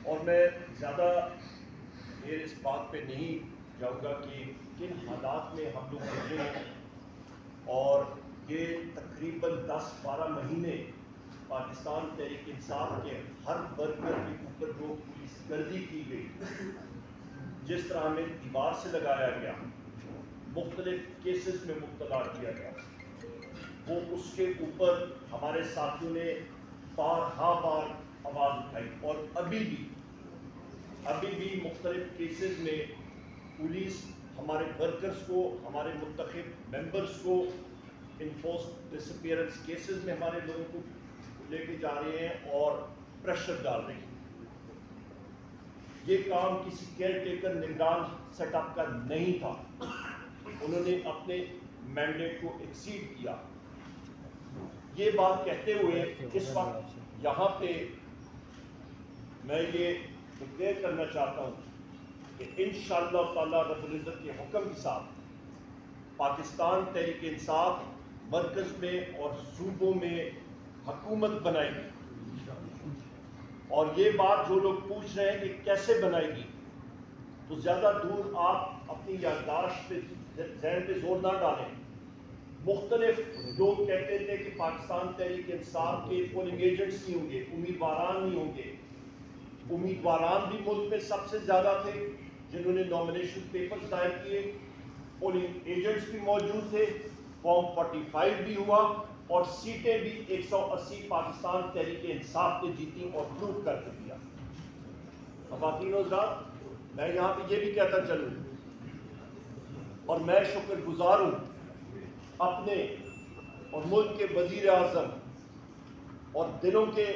اور میں زیادہ دیر اس بات پہ نہیں جاؤں گا کہ کن حالات میں ہم لوگ رہے ہیں، اور یہ تقریباً 10-12 مہینے پاکستان تحریک انصاف کے ہر ورکر کے اوپر جو پولیس گردی کی گئی، جس طرح ہمیں دیوار سے لگایا گیا، مختلف کیسز میں مبتلا کیا گیا، وہ اس کے اوپر ہمارے ساتھیوں نے بارہا بار آواز اٹھائی، اور ابھی بھی مختلف کیسز میں پولیس ہمارے ورکرز کو، ہمارے منتخب ممبرز کو انفورس ڈسپیئرنس کیسز میں ہمارے لوگوں کو لے کے جا رہے ہیں اور پریشر ڈال رہے ہیں۔ یہ کام کسی کیئر ٹیکر نگران سیٹ اپ کا نہیں تھا، انہوں نے اپنے مینڈیٹ کو ایکسیڈ کیا۔ یہ بات کہتے ہوئے اس وقت یہاں پہ میں یہ ڈکلیئر کرنا چاہتا ہوں کہ انشاءاللہ تعالیٰ رب العزت کے حکم کے ساتھ پاکستان تحریک انصاف مرکز میں اور صوبوں میں حکومت بنائے گی۔ اور یہ بات جو لوگ پوچھ رہے ہیں کہ کیسے بنائے گی، تو زیادہ دور آپ اپنی یادداشت پہ ذہن پہ زور نہ ڈالیں۔ مختلف لوگ کہتے تھے کہ پاکستان تحریک انصاف کے پولنگ ایجنٹس نہیں ہوں گے، امیدواران نہیں ہوں گے۔ امیدواران بھی ملک میں سب سے زیادہ تھے جنہوں نے نامنیشن پیپرز دائر کیے، پولنگ ایجنٹس بھی موجود تھے، فارم 45 بھی ہوا، اور سیٹیں بھی 180 پاکستان تحریک انصاف نے جیتی اور پروو کر کے دیا۔ خواتین و حضرات، میں یہاں پہ یہ بھی کہتا چلوں، اور میں شکر گزار ہوں اپنے اور ملک کے وزیر اعظم اور دلوں کے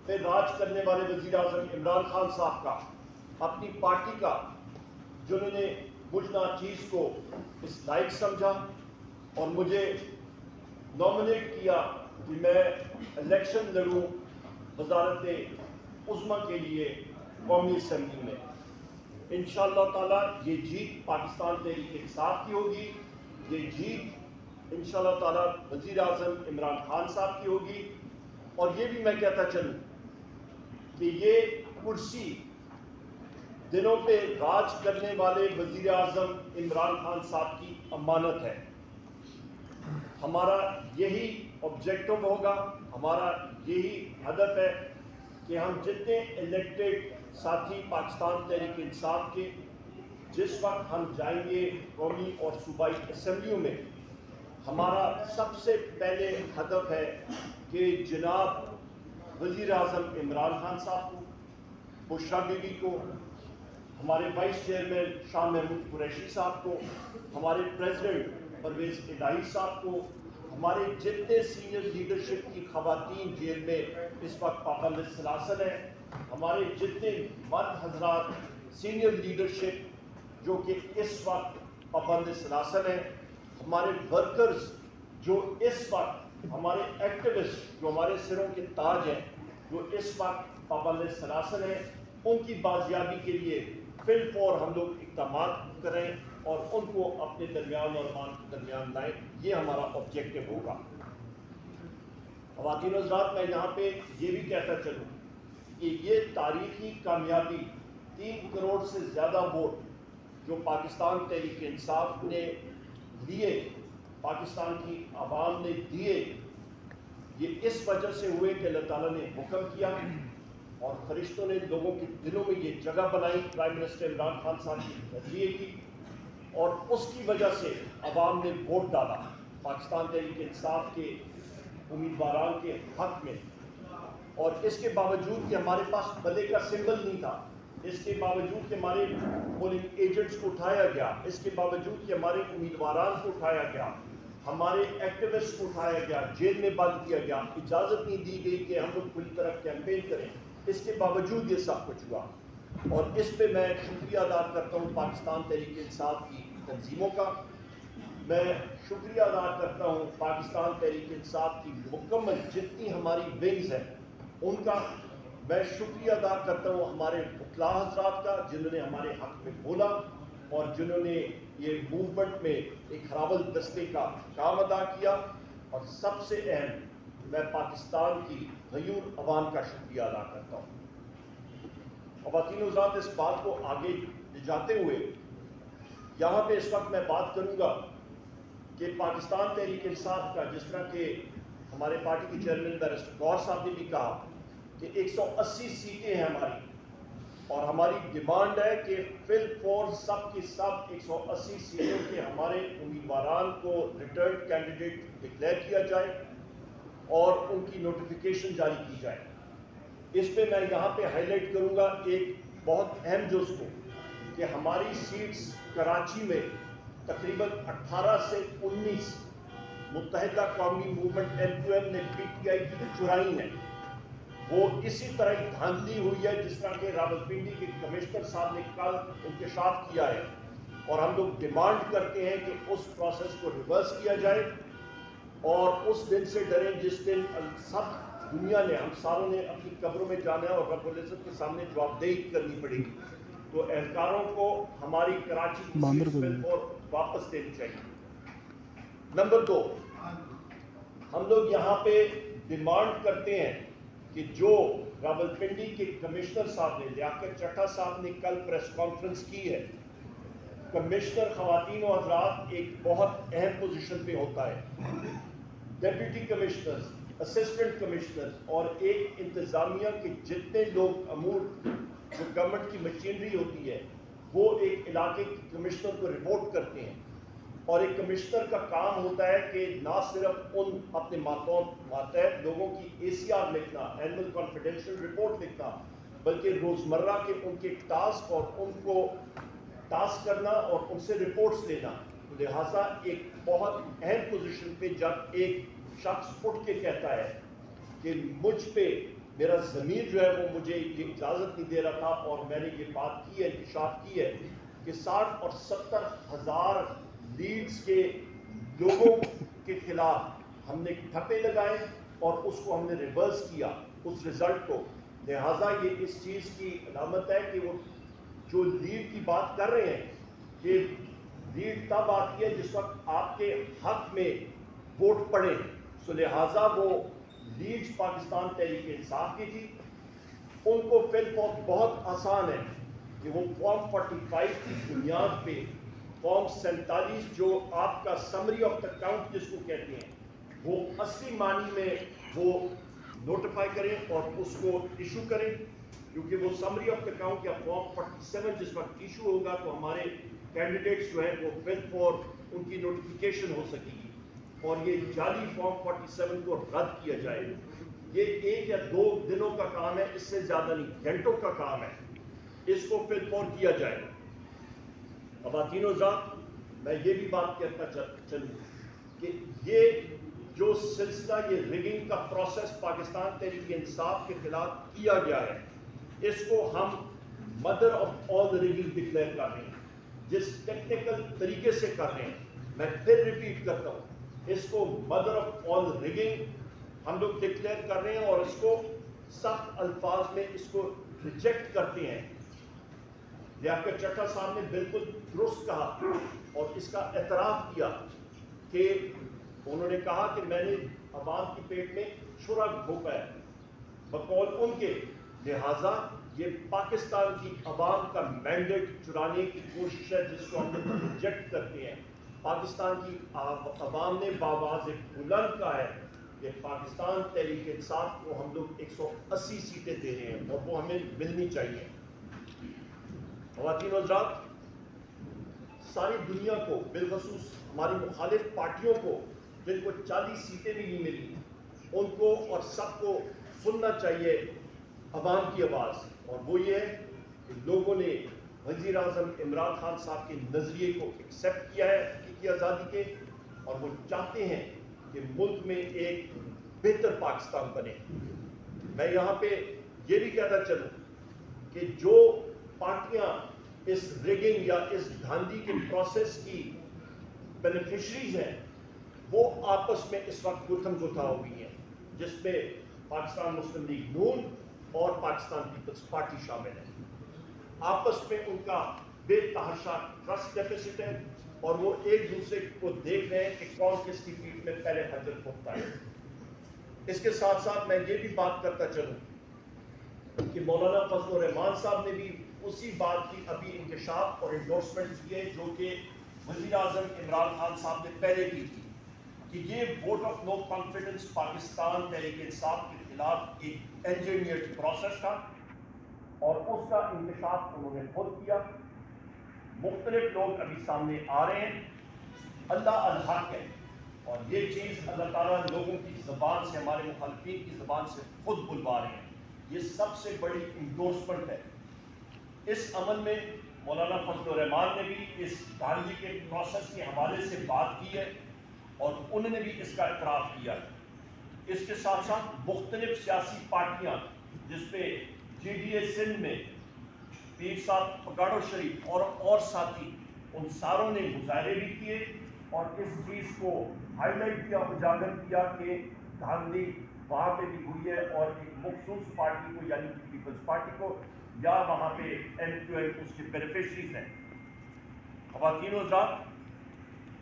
پہ راج کرنے والے وزیر اعظم عمران خان صاحب کا، اپنی پارٹی کا، جنہوں نے مجھ ناچیز کو اس لائق سمجھا اور مجھے نامنیٹ کیا کہ میں الیکشن لڑوں وزارت عظمیٰ کے لیے قومی اسمبلی میں۔ انشاءاللہ تعالیٰ یہ جیت پاکستان تحریک انصاف کی ہوگی، یہ جیت انشاءاللہ تعالیٰ وزیر اعظم عمران خان صاحب کی ہوگی۔ اور یہ بھی میں کہتا چلوں کہ یہ کرسی دنوں پہ راج کرنے والے وزیر اعظم عمران خان صاحب کی امانت ہے۔ ہمارا یہی آبجیکٹو ہوگا، ہمارا یہی ہدف ہے کہ ہم جتنے الیکٹڈ ساتھی پاکستان تحریک انصاف کے جس وقت ہم جائیں گے قومی اور صوبائی اسمبلیوں میں، ہمارا سب سے پہلے ہدف ہے کہ جناب وزیر اعظم عمران خان صاحب کو، بشریٰ بی بی کو، ہمارے وائس چیئرمین شاہ محمود قریشی صاحب کو، ہمارے پریزیڈنٹ پرویز الہی صاحب کو، ہمارے جتنے سینئر لیڈرشپ کی خواتین جیل میں اس وقت پابند سلاسل ہیں، ہمارے جتنے مرد حضرات سینئر لیڈرشپ جو کہ اس وقت پابند سلاسل ہیں، ہمارے ورکرز جو اس وقت، ہمارے ایکٹیوسٹ جو ہمارے سروں کے تاج ہیں، جو اس وقت پابند سلاسل ہیں، ان کی بازیابی کے لیے فی الفور ہم لوگ اقدامات کریں اور ان کو اپنے درمیان اور مان کے درمیان لائیں۔ یہ ہمارا آبجیکٹو ہوگا۔ خواتین و حضرات، میں یہاں پہ یہ بھی کہتا چلوں کہ یہ تاریخی کامیابی 3 کروڑ سے زیادہ ووٹ جو پاکستان تحریک انصاف نے لیے، پاکستان کی عوام نے دیے، یہ اس وجہ سے ہوئے کہ اللہ تعالیٰ نے حکم کیا اور فرشتوں نے لوگوں کے دلوں میں یہ جگہ بنائی پرائم منسٹر عمران خان صاحب کے نظریے کی، اور اس کی وجہ سے عوام نے ووٹ ڈالا پاکستان تحریک انصاف کے امیدواران کے حق میں۔ اور اس کے باوجود کہ ہمارے پاس بلے کا سمبل نہیں تھا، اس کے باوجود کہ ہمارے پولنگ ایجنٹس کو اٹھایا گیا، اس کے باوجود کہ ہمارے امیدواران کو اٹھایا گیا، ہمارے ایکٹیوسٹ کو اٹھایا گیا، جیل میں بند کیا گیا، اجازت نہیں دی گئی کہ ہم لوگ پوری طرح کیمپین کریں، اس کے باوجود یہ سب کچھ ہوا۔ اور اس پہ میں شکریہ ادا کرتا ہوں پاکستان تحریک انصاف کی تنظیموں کا، میں شکریہ ادا کرتا ہوں پاکستان تحریک انصاف کی مکمل جتنی ہماری ونگز ہیں ان کا، میں شکریہ ادا کرتا ہوں ہمارے وکلاء حضرات کا جنہوں نے ہمارے حق میں بولا اور جنہوں نے یہ موومنٹ میں ایک ہراول دستے کا کام ادا کیا، اور سب سے اہم میں پاکستان کی غیور عوام کا شکریہ ادا کرتا ہوں۔ خواتین و حضرات، اس بات کو آگے لے جاتے ہوئے یہاں پہ اس وقت میں بات کروں گا کہ پاکستان تحریک انصاف کا، جس طرح کہ ہمارے پارٹی کے چیئرمین بیرسٹر گور صاحب نے بھی کہا کہ 180 سیٹیں ہیں ہماری، اور ہماری ڈیمانڈ ہے کہ فی الفور سب کی سب 180 سیٹوں کے ہمارے امیدواران کو ریٹرن کینڈیڈیٹ ڈکلیئر کیا جائے اور ان کی نوٹیفیکیشن جاری کی جائے۔ اس پہ میں یہاں پہ ہائی لائٹ کروں گا ایک بہت اہم جز کو، کہ ہماری سیٹس کراچی میں تقریباً 18 سے 19 متحدہ قومی موومنٹ LQM نے PTI کی چرائی ہیں۔ وہ اسی طرح ہی دھاندلی ہوئی ہے جس طرح کہ راولپنڈی کے کمشنر صاحب نے کل انکشاف کیا ہے، اور ہم لوگ ڈیمانڈ کرتے ہیں کہ اس پروسیس کو ریورس کیا جائے، اور اس دن سے ڈریں جس دن سب دنیا نے، ہم ساروں نے اپنی قبروں میں جانا ہے اور رب العزت کے سامنے جواب دہی کرنی پڑے گی۔ تو اہلکاروں کو ہماری کراچی کی سیٹس بالفور واپس دینی چاہیے۔ نمبر 2، ہم لوگ یہاں پہ ڈیمانڈ کرتے ہیں کہ جو راولپنڈی کے کمشنر صاحب نے، لیاقت چٹھا صاحب نے کل پریس کانفرنس کی ہے، کمشنر خواتین و حضرات ایک بہت اہم پوزیشن پہ ہوتا ہے۔ ڈیپٹی کمشنرز، اسسٹنٹ کمشنرز اور ایک انتظامیہ کے جتنے لوگ امور جو گورنمنٹ کی مشینری ہوتی ہے وہ ایک علاقے کے کمشنر کو رپورٹ کرتے ہیں، اور ایک کمشنر کا کام ہوتا ہے کہ نہ صرف ان اپنے ماتحت لوگوں کی ACR لکھنا، اینول کانفیڈینشیل رپورٹ لکھنا، بلکہ روزمرہ کے ان کے ٹاسک اور ان کو ٹاسک کرنا اور ان سے رپورٹس لینا۔ لہٰذا ایک بہت اہم پوزیشن پہ جب ایک شخص اٹھ کے کہتا ہے کہ مجھ پہ میرا ضمیر جو ہے وہ مجھے یہ اجازت نہیں دے رہا تھا، اور میں نے یہ بات کی ہے، انکشاف کی ہے کہ 60 اور 70 ہزار لیڈز کے لوگوں کے خلاف ہم نے ٹھپے لگائے اور اس کو ہم نے ریورس کیا، اس رزلٹ کو۔ لہٰذا یہ اس چیز کی علامت ہے کہ وہ جو لیڈ کی بات کر رہے ہیں، یہ لیڈ تب آتی ہے جس وقت آپ کے حق میں ووٹ پڑے، سو لہٰذا وہ لیڈز پاکستان تحریک انصاف کی تھی۔ ان کو فی الفور بہت آسان ہے کہ وہ فارم 45 کی بنیاد پہ فارم 47 جو آپ کا سمری آف دا کاؤنٹ جس کو کہتے ہیں، وہ اصلی معنی میں وہ نوٹیفائی کریں اور اس کو ایشو کریں، کیونکہ وہ سمری آف دا کاؤنٹ یا فارم 47 جس وقت ایشو ہوگا تو ہمارے کینڈیڈیٹس جو ہیں وہ فل فور ان کی نوٹیفیکیشن ہو سکے گی، اور یہ جعلی فارم 47 کو رد کیا جائے۔ یہ 1 یا 2 دنوں کا کام ہے، اس سے زیادہ نہیں، گھنٹوں کا کام ہے، اس کو فل فور کیا جائے۔ خواتین و حضرات، میں یہ بھی بات کرتا چلوں کہ یہ جو سلسلہ، یہ ریگنگ کا پروسیس پاکستان تحریک انصاف کے خلاف کیا گیا ہے، اس کو ہم mother of all rigging declare کر رہے ہیں، جس ٹیکنیکل طریقے سے کر رہے ہیں۔ میں پھر ریپیٹ کرتا ہوں، اس کو مدر آف آل ریگنگ ہم لوگ ڈکلیئر کر رہے ہیں، اور اس کو سخت الفاظ میں اس کو ریجیکٹ کرتے ہیں۔ لیاقت چٹھا صاحب نے بالکل درست کہا اور اس کا اعتراف کیا کہ انہوں نے کہا کہ میں نے عوام کی پیٹ میں چھرا گھونپا ہے بقول ان کے، لہٰذا یہ پاکستان کی عوام کا مینڈیٹ چرانے کی کوشش ہے جس کو ہم لوگ ریجیکٹ کرتے ہیں۔ پاکستان کی عوام نے بآواز بلند کہا ہے کہ پاکستان تحریک انصاف کو ہم لوگ 180 سیٹیں دے رہے ہیں، اور وہ ہمیں ملنی چاہیے۔ خواتین و حضرات، ساری دنیا کو، بالخصوص ہماری مخالف پارٹیوں کو جن کو 40 سیٹیں بھی نہیں ملی، ان کو اور سب کو سننا چاہیے عوام کی آواز، اور وہ یہ ہے کہ لوگوں نے وزیر اعظم عمران خان صاحب کے نظریے کو ایکسیپٹ کیا ہے حقیقی آزادی کے، اور وہ چاہتے ہیں کہ ملک میں ایک بہتر پاکستان بنے۔ میں یہاں پہ یہ بھی کہتا چلوں کہ جو پارٹیاں اس ریگنگ یا اس دھاندلی کے پروسیس کی بینیفیشریز ہیں، وہ آپس میں اس وقت گتھم گتھا ہو گئی ہیں، جس میں پاکستان مسلم لیگ نون اور پاکستان پیپلز پارٹی شامل ہے۔ آپس میں ان کا بے تحاشا ٹرسٹ ڈیفیسٹ ہے، اور وہ ایک دوسرے کو دیکھ رہے ہیں کہ کون کس کی پیٹ میں پہلے حجر پھونکتا ہے۔ اس کے ساتھ ساتھ میں یہ بھی بات کرتا چلوں کہ مولانا فضل الرحمان صاحب نے بھی اسی بات کی ابھی انکشاف اور انڈورسمنٹ کیے جو کہ وزیر اعظم عمران خان صاحب نے پہلے کی تھی، کہ یہ vote of no confidence Pakistan Tehreek Insaf کے خلاف ایک انجینئرڈ پروسیس تھا، اور اس کا انکشاف انہوں نے خود کیا۔ مختلف لوگ ابھی سامنے آ رہے ہیں، اللہ الحق ہے، اور یہ چیز اللہ تعالیٰ لوگوں کی زبان سے، ہمارے مخالفین کی زبان سے خود بلوا رہے ہیں۔ یہ سب سے بڑی انڈورسمنٹ ہے۔ اس عمل میں مولانا فضل الرحمان نے بھی اس دھاندلی کے پروسیس کے حوالے سے بات کی ہے، اور انہوں نے بھی اس کا اعتراف کیا ہے۔ اس کے ساتھ ساتھ مختلف سیاسی پارٹیاں، جس پہ جی ڈی اے سندھ میں پیر صاحب پگاڑو شریف اور ساتھی، ان ساروں نے مظاہرے بھی کیے اور اس چیز کو ہائی لائٹ کیا، اجاگر کیا کہ دھاندلی وہاں پہ بھی ہوئی ہے، اور ایک مخصوص پارٹی کو یعنی کہ پیپلز پارٹی کو، یا وہاں پہ ایم کیو ایم اس کے بینیفیشریز ہیں۔ خواتین و حضرات،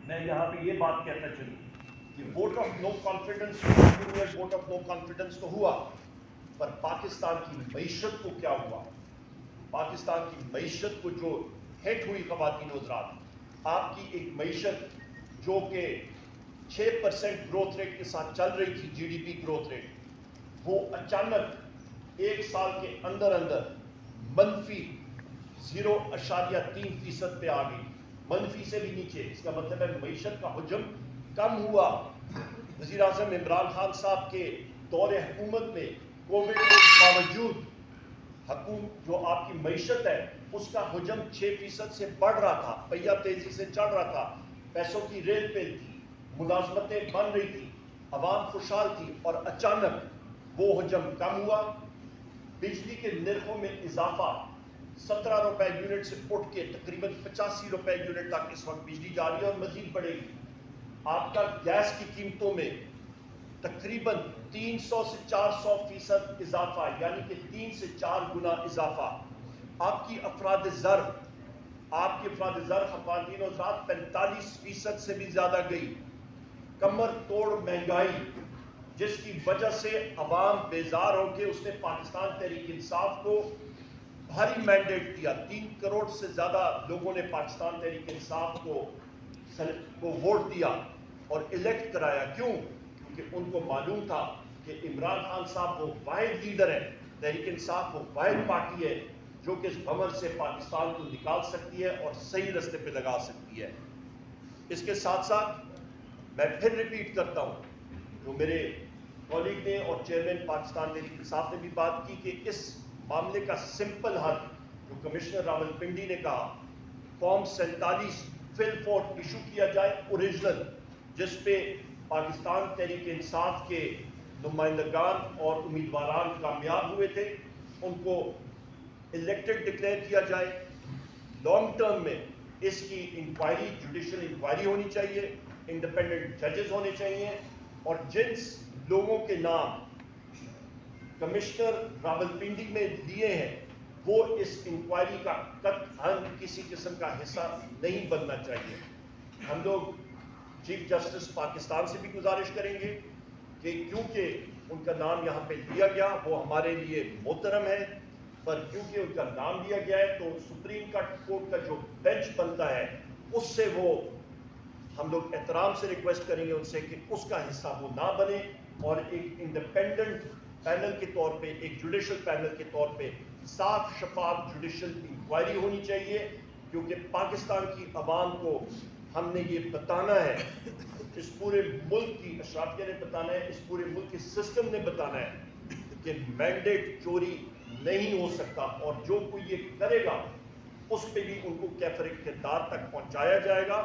میں یہاں پہ یہ بات کہتا چلوں کہ vote of no confidence, vote of no confidence تو ہوا، پر پاکستان کی معیشت کو کیا ہوا؟ پاکستان کی معیشت کو جو ہٹ ہوئی خواتین و حضرات، آپ کی ایک معیشت جو کہ 6% گروتھ ریٹ کے ساتھ چل رہی تھی، G D P growth rate, وہ اچانک ایک سال کے اندر منفی 0.3% پہ آ گئی، منفی سے بھی نیچے۔ اس کا مطلب ہے معیشت کا حجم کم ہوا۔ وزیر اعظم عمران خان صاحب کے دور حکومت میں کووڈ کے باوجود جو آپ کی معیشت ہے اس کا حجم 6% سے بڑھ رہا تھا، پہیہ تیزی سے چڑھ رہا تھا، پیسوں کی ریل پیل تھی، ملازمتیں بن رہی تھی، عوام خوشحال تھی، اور اچانک وہ حجم کم ہوا۔ بجلی کے نرخوں میں اضافہ 17 روپے یونٹ سے اٹھ کے تقریباً 85 روپے یونٹ تک اس وقت بجلی جا رہی ہے، اور مزید بڑھے گی۔ آپ کا گیس کی قیمتوں میں تقریباً 300 سے 400% اضافہ، یعنی کہ 3 سے 4 گنا اضافہ۔ آپ کی افراد زر خواتین و حضرات 45% سے بھی زیادہ گئی۔ کمر توڑ مہنگائی، جس کی وجہ سے عوام بیزار ہو کے اس نے پاکستان تحریک انصاف کو بھاری مینڈیٹ دیا۔ 3 کروڑ سے زیادہ لوگوں نے پاکستان تحریک انصاف کو ووٹ دیا اور الیکٹ کرایا۔ کیوں؟ کیونکہ ان کو معلوم تھا کہ عمران خان صاحب وہ واحد لیڈر ہیں، تحریک انصاف وہ واحد پارٹی ہے جو کہ اس بھنور سے پاکستان کو نکال سکتی ہے اور صحیح رستے پہ لگا سکتی ہے۔ اس کے ساتھ ساتھ میں پھر ریپیٹ کرتا ہوں، جو میرے کولیگ نے اور چیئرمین پاکستان تحریک انصاف نے بھی بات کی، کہ اس معاملے کا سمپل حل جو کمشنر راول پنڈی نے کہا، فارم 47 فی الفور ایشو کیا جائے اوریجنل، جس پہ پاکستان تحریک انصاف کے نمائندگان اور امیدواران کامیاب ہوئے تھے، ان کو الیکٹڈ ڈکلیئر کیا جائے۔ لانگ ٹرم میں اس کی انکوائری، جوڈیشل انکوائری ہونی چاہیے، انڈیپینڈنٹ ججز ہونے چاہیے، اور جن لوگوں کے نام کمشنر راول پنڈی میں لیے ہیں وہ اس انکوائری کا قطعاً کسی قسم کا حصہ نہیں بننا چاہیے۔ ہم لوگ چیف جسٹس پاکستان سے بھی گزارش کریں گے کہ کیونکہ ان کا نام یہاں پہ لیا گیا، وہ ہمارے لیے محترم ہے، پر کیونکہ ان کا نام لیا گیا ہے تو سپریم کورٹ کا جو بینچ بنتا ہے اس سے وہ ہم لوگ احترام سے ریکویسٹ کریں گے ان سے کہ اس کا حصہ وہ نہ بنے، اور ایک انڈیپینڈنٹ پینل کے طور پہ، ایک جوڈیشل پینل کے طور پہ صاف شفاف جوڈیشل انکوائری ہونی چاہیے، کیونکہ پاکستان کی عوام کو ہم نے یہ بتانا ہے، اس پورے ملک کی اشرافیہ نے بتانا ہے، اس پورے ملک کے سسٹم نے بتانا ہے کہ مینڈیٹ چوری نہیں ہو سکتا، اور جو کوئی یہ کرے گا اس پہ بھی ان کو کیفر اقتدار تک پہنچایا جائے گا۔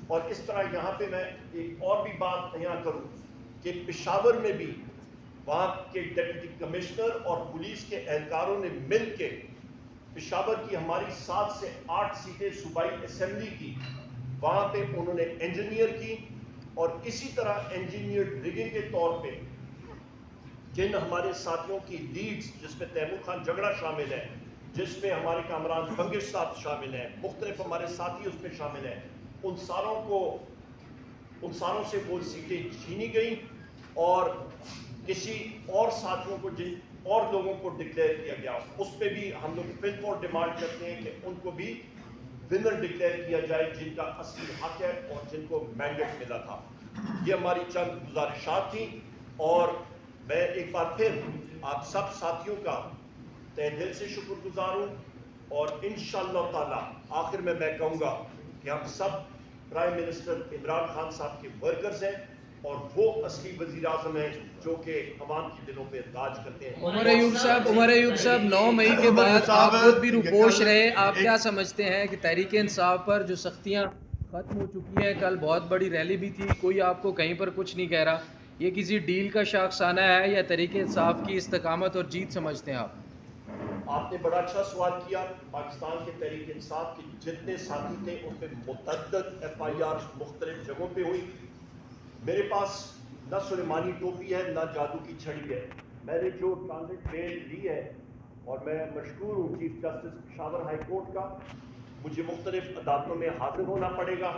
اور اس طرح یہاں پہ میں ایک اور بھی بات بیان کروں کہ پشاور میں بھی وہاں کے ڈپٹی کمشنر اور پولیس کے اہلکاروں نے مل کے پشاور کی ہماری 7 سے 8 سیٹیں صوبائی اسمبلی کی، وہاں پہ انہوں نے انجینئر کی، اور اسی طرح انجینئر ریگنگ کے طور پہ جن ہمارے ساتھیوں کی لیڈز، جس میں تیمور خان جھگڑا شامل ہے، جس میں ہمارے کامران بنگش صاحب شامل ہیں، مختلف ہمارے ساتھی اس میں شامل ہیں، ان ساروں سے وہ سیٹیں چھینی گئیں، اور کسی اور ساتھیوں کو اور لوگوں کو ڈکلیئر کیا گیا، اس پہ بھی ہم لوگ بالکل ڈیمانڈ کرتے ہیں کہ ان کو بھی ونر ڈکلیئر کیا جائے جن کا اصلی حق ہے اور جن کو مینڈیٹ ملا تھا۔ یہ ہماری چند گزارشات تھیں، اور میں ایک بار پھر آپ سب ساتھیوں کا تہ دل سے شکر گزار ہوں، اور انشاءاللہ تعالی آخر میں کہوں گا کہ ہم سب پرائم منسٹر عمران خان صاحب کے ورکرز ہیں، اور وہ اصلی وزیر اعظم ہیں جو کہ عوام کے دلوں پہ راج کرتے ہیں۔ عمر ایوب صاحب 9 مئی کے بعد آپ خود بھی روپوش رہے، آپ کیا سمجھتے ہیں کہ تحریک انصاف پر جو سختیاں ختم ہو چکی ہیں، کل بہت بڑی ریلی بھی تھی، کوئی آپ کو کہیں پر کچھ نہیں کہہ رہا، یہ کسی ڈیل کا شاخسانہ ہے یا تحریک انصاف کی استقامت اور جیت سمجھتے ہیں آپ؟ آپ نے بڑا اچھا سوال کیا۔ پاکستان کے تحریک انصاف کے جتنے ساتھی تھے ان پہ متعدد ایف آئی آر مختلف جگہوں پہ ہوئی۔ میرے پاس نہ سلیمانی ٹوپی ہے نہ جادو کی چھڑی ہے، میں نے جو ٹرانزٹ بیل لی ہے، اور میں مشکور ہوں chief justice Peshawar high court کا، مجھے مختلف عدالتوں میں حاضر ہونا پڑے گا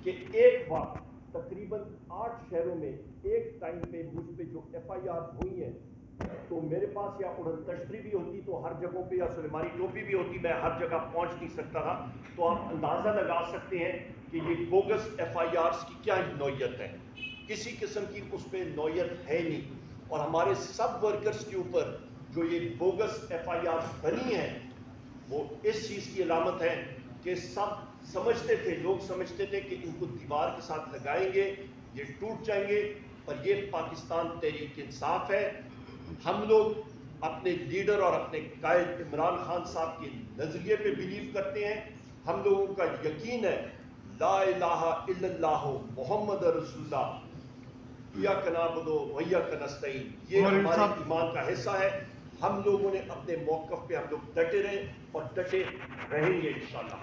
کہ ایک وقت تقریباً 8 شہروں میں ایک ٹائم پہ مجھ پہ جو ایف آئی آر ہوئی ہیں، تو میرے پاس یا اڑن تشتری بھی ہوتی تو ہر جگہوں پہ، یا سلیمانی ٹوپی بھی ہوتی، میں ہر جگہ پہنچ نہیں سکتا تھا۔ تو آپ اندازہ لگا سکتے ہیں کہ یہ بوگس ایف آئی آرز کی کیا نوعیت ہے، کسی قسم کی اس پہ نوعیت ہے نہیں، اور ہمارے سب ورکرز کے اوپر جو یہ بوگس ایف آئی آرز بنی ہیں وہ اس چیز کی علامت ہے کہ سب سمجھتے تھے، لوگ سمجھتے تھے کہ ان کو دیوار کے ساتھ لگائیں گے، یہ ٹوٹ جائیں گے، پر یہ پاکستان تحریک انصاف ہے۔ ہم لوگ اپنے لیڈر اور اپنے قائد عمران خان صاحب کے نظریے پہ بلیو کرتے ہیں، ہم لوگوں کا یقین ہے لا الہ الا اللہ محمد رسول اللہ، ایاک نعبد و ایاک نستعین، یہ ہمارے ایمان کا حصہ ہے۔ ہم لوگوں نے اپنے موقف پہ ہم لوگ ڈٹے رہے اور ڈٹے رہیں گے انشاءاللہ۔